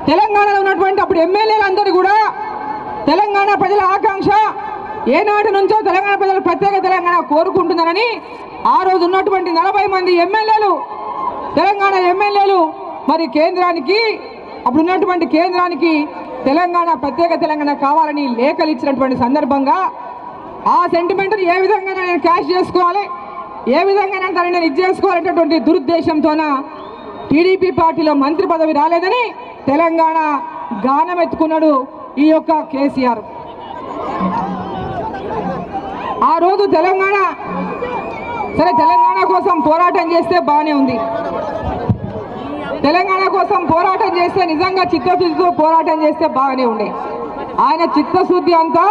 తెలంగాణలో ఉన్నటువంటి అప్పుడు ఎమ్మెల్యేలందరూ కూడా తెలంగాణ ప్రజల ఆకాంక్ష ఏనాటి నుంచో తెలంగాణ ప్రజలు ప్రత్యేక తెలంగాణ కోరుకుంటున్నారని ఆ రోజు ఉన్నటువంటి 40 మంది ఎమ్మెల్యేలు తెలంగాణ ఎమ్మెల్యేలు మరి కేంద్రానికి అప్పుడు ఉన్నటువంటి కేంద్రానికి తెలంగాణ ప్రత్యేక తెలంగాణ కావాలని లేఖలు ఇచ్చినటువంటి సందర్భంగా ఆ సెంటిమెంట్ని ఏ విధంగా నేను క్యాష్ చేసుకోవాలి, ఏ విధంగా నేను ఇది చేసుకోవాలనేటువంటి దురుద్దేశంతోన టీడీపీ పార్టీలో మంత్రి పదవి రాలేదని తెలంగాణ గానం ఎత్తుకున్నాడు ఈ యొక్క కేసీఆర్. ఆ రోజు తెలంగాణ కోసం పోరాటం చేస్తే బాగానే ఉంది. తెలంగాణ కోసం పోరాటం చేస్తే నిజంగా చిత్తశుద్ధితో పోరాటం చేస్తే బాగానే ఉండే. ఆయన చిత్తశుద్ధి అంతా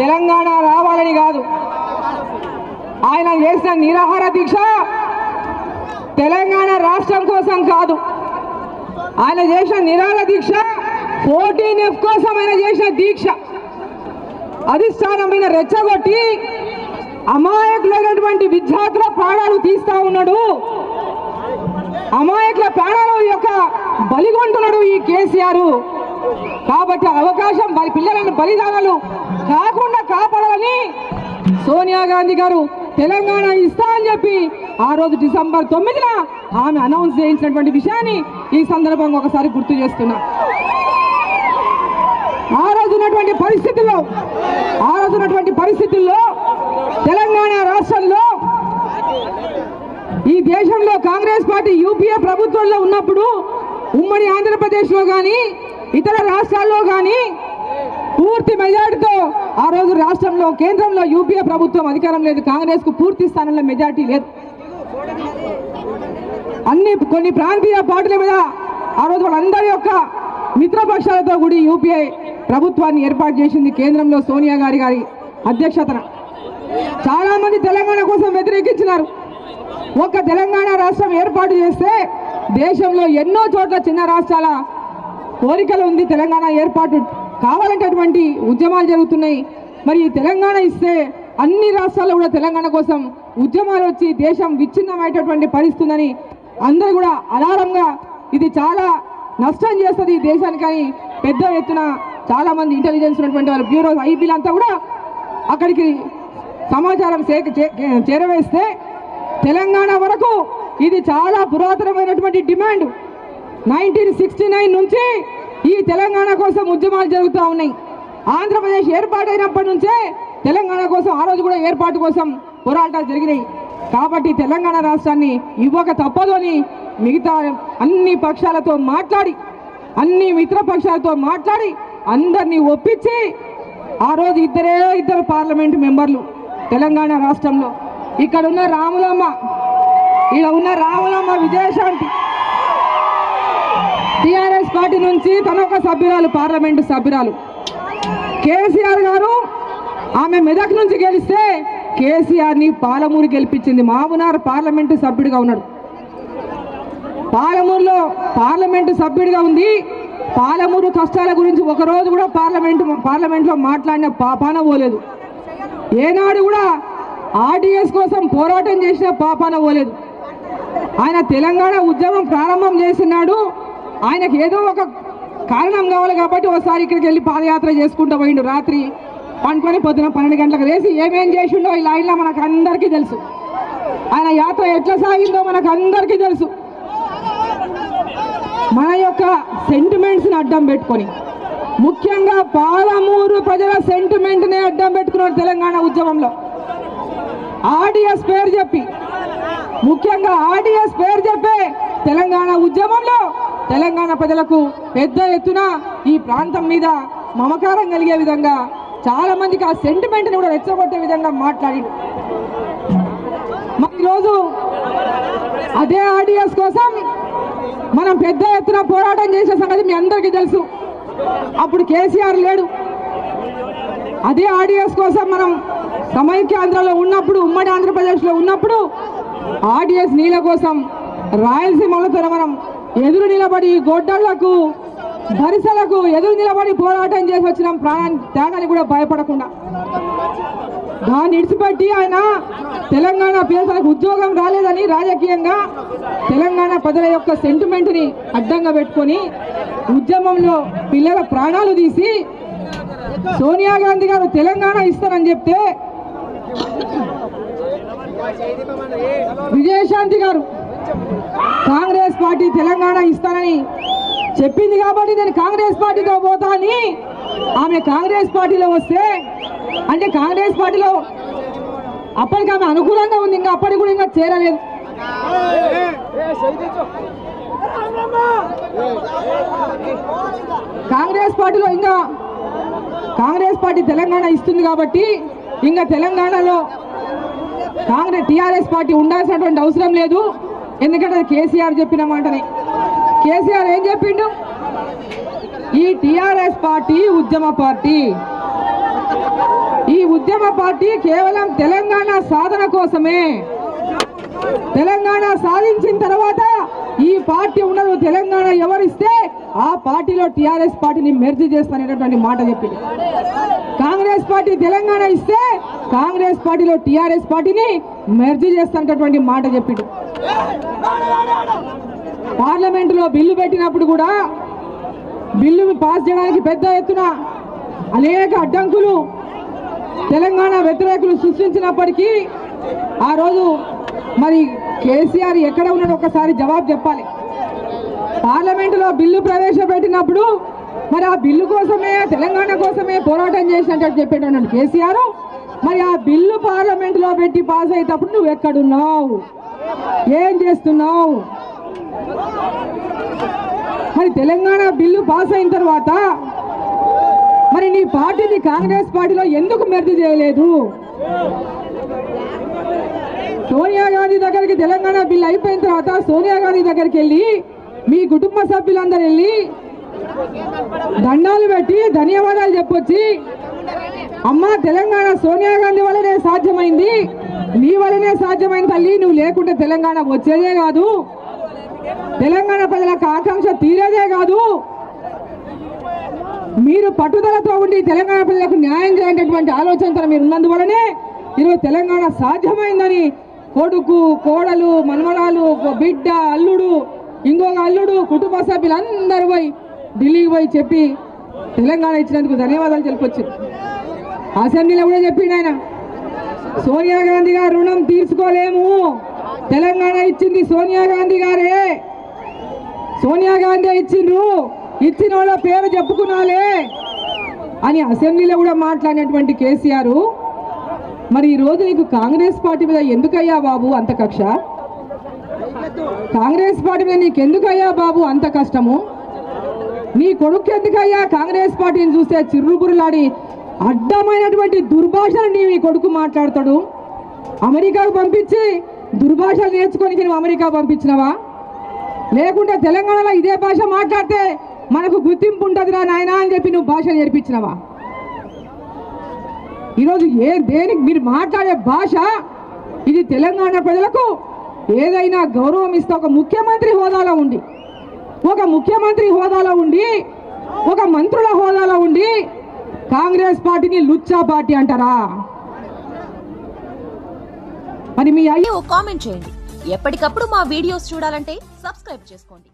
తెలంగాణ రావాలని కాదు, ఆయన చేసిన నిరాహార దీక్ష తెలంగాణ రాష్ట్రం కోసం కాదు, ఆయన చేసిన నిరాహార దీక్ష 14F కోసం ఆయన చేసిన దీక్ష. అధిష్టానం మీద రెచ్చగొట్టి అమాయకులైనటువంటి విద్యార్థుల ప్రాణాలు తీస్తా ఉన్నాడు, అమాయకుల ప్రాణాలు యొక్క బలిగొంటున్నాడు ఈ కేసీఆర్. కాబట్టి అవకాశం వారి పిల్లలను బలిదానాలు కాకుండా కాపాడాలని సోనియా గాంధీ గారు తెలంగాణ ఇస్తా అని చెప్పి ఆ రోజు డిసెంబర్ 9న ఆమె అనౌన్స్ చేయించినటువంటి విషయాన్ని ఈ సందర్భంగా ఒకసారి గుర్తు చేస్తున్నా. ఆ రోజు ఉన్నటువంటి పరిస్థితుల్లో తెలంగాణ రాష్ట్రంలో ఈ దేశంలో కాంగ్రెస్ పార్టీ యూపీఏ ప్రభుత్వంలో ఉన్నప్పుడు ఉమ్మడి ఆంధ్రప్రదేశ్లో కానీ ఇతర రాష్ట్రాల్లో కానీ పూర్తి మెజార్టీతో ఆ రోజు రాష్ట్రంలో కేంద్రంలో యూపీఏ ప్రభుత్వం అధికారం లేదు, కాంగ్రెస్ కు పూర్తి స్థానంలో మెజార్టీ లేదు. కొన్ని ప్రాంతీయ పార్టీల మీద ఆ రోజు వాళ్ళందరి యొక్క మిత్రపక్షాలతో కూడి యూపీఏ ప్రభుత్వాన్ని ఏర్పాటు చేసింది కేంద్రంలో సోనియా గారి అధ్యక్షతన. చాలా మంది తెలంగాణ కోసం వ్యతిరేకించినారు. ఒక్క తెలంగాణ రాష్ట్రం ఏర్పాటు చేస్తే దేశంలో ఎన్నో చోట్ల చిన్న రాష్ట్రాల కోరికలు ఉంది, తెలంగాణ ఏర్పాటు కావాలంటటువంటి ఉద్యమాలు జరుగుతున్నాయి. మరి తెలంగాణ ఇస్తే అన్ని రాష్ట్రాల్లో కూడా తెలంగాణ కోసం ఉద్యమాలు వచ్చి దేశం విచ్ఛిన్నమైనటువంటి పరిస్థితుందని అందరూ కూడా అలారంగా ఇది చాలా నష్టం చేస్తుంది ఈ దేశానికి అని పెద్ద ఎత్తున చాలా మంది ఇంటెలిజెన్స్ ఉన్నటువంటి వాళ్ళ బ్యూరో ఐబీలంతా కూడా అక్కడికి సమాచారం చేరవేస్తే తెలంగాణ వరకు ఇది చాలా పురాతనమైనటువంటి డిమాండ్. 1969 నుంచి ఈ తెలంగాణ కోసం ఉద్యమాలు జరుగుతూ ఉన్నాయి. ఆంధ్రప్రదేశ్ ఏర్పాటైనప్పటి నుంచే తెలంగాణ కోసం ఆ రోజు కూడా ఏర్పాటు కోసం పోరాటాలు జరిగినాయి. కాబట్టి తెలంగాణ రాష్ట్రాన్ని ఇవ్వక తప్పదు అని మిగతా అన్ని పక్షాలతో మాట్లాడి అన్ని మిత్రపక్షాలతో మాట్లాడి అందరినీ ఒప్పించి ఆ రోజు ఇద్దరు పార్లమెంటు మెంబర్లు తెలంగాణ రాష్ట్రంలో ఇక్కడ ఉన్న రాములమ్మ విజయశాంతి టిఆర్ఎస్ పార్టీ నుంచి తన ఒక సభ్యురాలు, పార్లమెంటు సభ్యురాలు. కేసీఆర్ గారు ఆమె మెదక్ నుంచి గెలిస్తే కేసీఆర్ని పాలమూరు గెలిపించింది. మామునార్ పార్లమెంటు సభ్యుడిగా ఉన్నాడు, పాలమూరులో పార్లమెంటు సభ్యుడిగా ఉంది. పాలమూరు కష్టాల గురించి ఒకరోజు కూడా పార్లమెంట్లో మాట్లాడిన పాపాన పోలేదు. ఏనాడు కూడా ఆర్డీఎస్ కోసం పోరాటం చేసిన పాపాన పోలేదు. ఆయన తెలంగాణ ఉద్యమం ప్రారంభం చేసినాడు. ఆయనకు ఏదో ఒక కారణం కావాలి కాబట్టి ఒకసారి ఇక్కడికి వెళ్ళి పాదయాత్ర చేసుకుంటూ పోయిండు. రాత్రి పండుకొని పొద్దున 12 గంటలకు లేచి ఏమేం చేసిండో ఈ లైన్లో మనకు అందరికీ తెలుసు. ఆయన యాత్ర ఎట్లా సాగిందో మనకు అందరికీ తెలుసు. మన యొక్క సెంటిమెంట్స్ని అడ్డం పెట్టుకొని, ముఖ్యంగా పాలమూరు ప్రజల సెంటిమెంట్ని అడ్డం పెట్టుకున్నాడు తెలంగాణ ఉద్యమంలో. ఆర్డీఎస్ పేరు చెప్పి, ముఖ్యంగా ఆర్డీఎస్ పేరు చెప్పే తెలంగాణ ఉద్యమంలో తెలంగాణ ప్రజలకు పెద్ద ఎత్తున ఈ ప్రాంతం మీద మమకారం కలిగే విధంగా చాలా మందికి ఆ సెంటిమెంట్ని కూడా రెచ్చగొట్టే విధంగా మాట్లాడిండు. ఈరోజు అదే ఆర్డీఎస్ కోసం మనం పెద్ద ఎత్తున పోరాటం చేసే సంగతి మీ అందరికీ తెలుసు. అప్పుడు కేసీఆర్ లేడు. అదే ఆర్డీఎస్ కోసం మనం సమైక్యాంధ్రలో ఉన్నప్పుడు, ఉమ్మడి ఆంధ్రప్రదేశ్లో ఉన్నప్పుడు ఆర్డీఎస్ నీళ్ళ కోసం రాయలసీమలో మనం ఎదురు నిలబడి గొడ్డళ్లకు బరిసలకు ఎదురు నిలబడి పోరాటం చేసి వచ్చినాం, ప్రాణాన్ని త్యాగానికి కూడా భయపడకుండా. దాన్ని ఇడిచిపెట్టి ఆయన తెలంగాణ పిల్లలకు ఉద్యోగం రాలేదని రాజకీయంగా తెలంగాణ ప్రజల యొక్క సెంటిమెంట్ని అడ్డంగా పెట్టుకొని ఉద్యమంలో పిల్లల ప్రాణాలు తీసి సోనియా గాంధీ గారు తెలంగాణ ఇస్తారని చెప్తే విజయశాంతి గారు కాంగ్రెస్ పార్టీ తెలంగాణ ఇస్తానని చెప్పింది కాబట్టి నేను కాంగ్రెస్ పార్టీతో పోతా అని ఆమె కాంగ్రెస్ పార్టీలో వస్తే అంటే కాంగ్రెస్ పార్టీలో అప్పటికి ఆమె అనుకూలంగా ఉంది, ఇంకా అప్పటికి కూడా ఇంకా చేరలేదు. కాంగ్రెస్ పార్టీలో ఇంకా కాంగ్రెస్ పార్టీ తెలంగాణ ఇస్తుంది కాబట్టి ఇంకా తెలంగాణలో టీఆర్ఎస్ పార్టీ ఉండాల్సినటువంటి అవసరం లేదు. ఎందుకంటే కేసీఆర్ చెప్పిన మాటని కేసీఆర్ ఏం చెప్పిండు, ఈ టీఆర్ఎస్ పార్టీ ఉద్యమ పార్టీ, ఈ ఉద్యమ పార్టీ కేవలం తెలంగాణ సాధన కోసమే, తెలంగాణ సాధించిన తర్వాత ఈ పార్టీ ఉండదు, తెలంగాణ ఎవరిస్తే ఆ పార్టీలో టీఆర్ఎస్ పార్టీని మెర్జ్ చేస్తాననేటువంటి మాట చెప్పింది. కాంగ్రెస్ పార్టీ తెలంగాణ ఇస్తే కాంగ్రెస్ పార్టీలో టీఆర్ఎస్ పార్టీని మెర్జ్ చేస్తానటువంటి మాట చెప్పిండు. పార్లమెంటులో బిల్లు పెట్టినప్పుడు కూడా బిల్లు పాస్ చేయడానికి పెద్ద ఎత్తున అనేక అడ్డంకులు తెలంగాణ వ్యతిరేకులు సృష్టించినప్పటికీ ఆ రోజు మరి కేసీఆర్ ఎక్కడ ఉన్నాడో ఒకసారి జవాబు చెప్పాలి. పార్లమెంటులో బిల్లు ప్రవేశపెట్టినప్పుడు మరి ఆ బిల్లు కోసమే తెలంగాణ కోసమే పోరాటం చేసినట్టు చెప్పేటన్నాడు కేసీఆర్. మరి ఆ బిల్లు పార్లమెంటులో పెట్టి పాస్ అయ్యేటప్పుడు నువ్వు ఎక్కడున్నావు, ఏం చేస్తున్నావు? మరి తెలంగాణ బిల్లు పాస్ అయిన తర్వాత మరి నీ పార్టీని కాంగ్రెస్ పార్టీలో ఎందుకు మెర్జ్ చేయలేదు? సోనియా గాంధీ దగ్గరికి తెలంగాణ బిల్లు అయిపోయిన తర్వాత సోనియా గాంధీ దగ్గరికి వెళ్ళి మీ కుటుంబ సభ్యులందరూ వెళ్ళి దండాలు పెట్టి ధన్యవాదాలు చెప్పొచ్చి, అమ్మ తెలంగాణ సోనియా గాంధీ వల్లనే సాధ్యమైంది, నీ వల్లనే సాధ్యమైంది తల్లి, నువ్వు లేకుంటే తెలంగాణ వచ్చేదే కాదు, తెలంగాణ ప్రజలకు ఆకాంక్ష తీరేదే కాదు, మీరు పట్టుదలతో ఉండి తెలంగాణ ప్రజలకు న్యాయం చేయాలనేటువంటి ఆలోచనతో మీరు ఉన్నందువల్లనే ఈరోజు తెలంగాణ సాధ్యమైందని కొడుకు, కోడలు, మనమరాలు, బిడ్డ, అల్లుడు, ఇంకొక అల్లుడు, కుటుంబ సభ్యులందరూ పోయి ఢిల్లీకి పోయి చెప్పి తెలంగాణ ఇచ్చినందుకు ధన్యవాదాలు తెలిపొచ్చింది. అసెంబ్లీలో కూడా చెప్పిండు ఆయన, సోనియా గాంధీ గారు రుణం తీర్చుకోలేము, తెలంగాణ ఇచ్చింది సోనియా గాంధీ గారే, సోనియా గాంధీ ఇచ్చిండ్రు, ఇచ్చిన వాళ్ళ పేరు చెప్పుకున్నాలే అని అసెంబ్లీలో కూడా మాట్లాడినటువంటి కేసీఆర్ మరి ఈరోజు నీకు కాంగ్రెస్ పార్టీ మీద ఎందుకయ్యా బాబు అంత కక్ష? కాంగ్రెస్ పార్టీ మీద నీకెందుకయ్యా బాబు అంత కష్టము? నీ కొడుకు ఎందుకయ్యా కాంగ్రెస్ పార్టీని చూస్తే చిర్రుబురులాడి అడ్డమైనటువంటి దుర్భాషను నీ కొడుకు మాట్లాడతాడు? అమెరికాకు పంపించి దుర్భాషలు నేర్చుకోనికి నువ్వు అమెరికా పంపించినవా? లేకుంటే తెలంగాణలో ఇదే భాష మాట్లాడితే మనకు గుర్తింపు ఉంటుందిరా నాయనా అని చెప్పి నువ్వు భాష నేర్పించినవా? ఈరోజు దేనికి మీరు మాట్లాడే భాష ఇది తెలంగాణ ప్రజలకు ఏదైనా గౌరవం ఇస్తే ఒక ముఖ్యమంత్రి హోదాలో ఉండి, ఒక ముఖ్యమంత్రి హోదాలో ఉండి, ఒక మంత్రుల హోదాలో ఉండి కాంగ్రెస్ పార్టీని లుచ్చా పార్టీ అంటారా? మరి మీ కామెంట్ చేయండి. ఎప్పటికప్పుడు మా వీడియోస్ చూడాలంటే సబ్స్క్రైబ్ చేసుకోండి.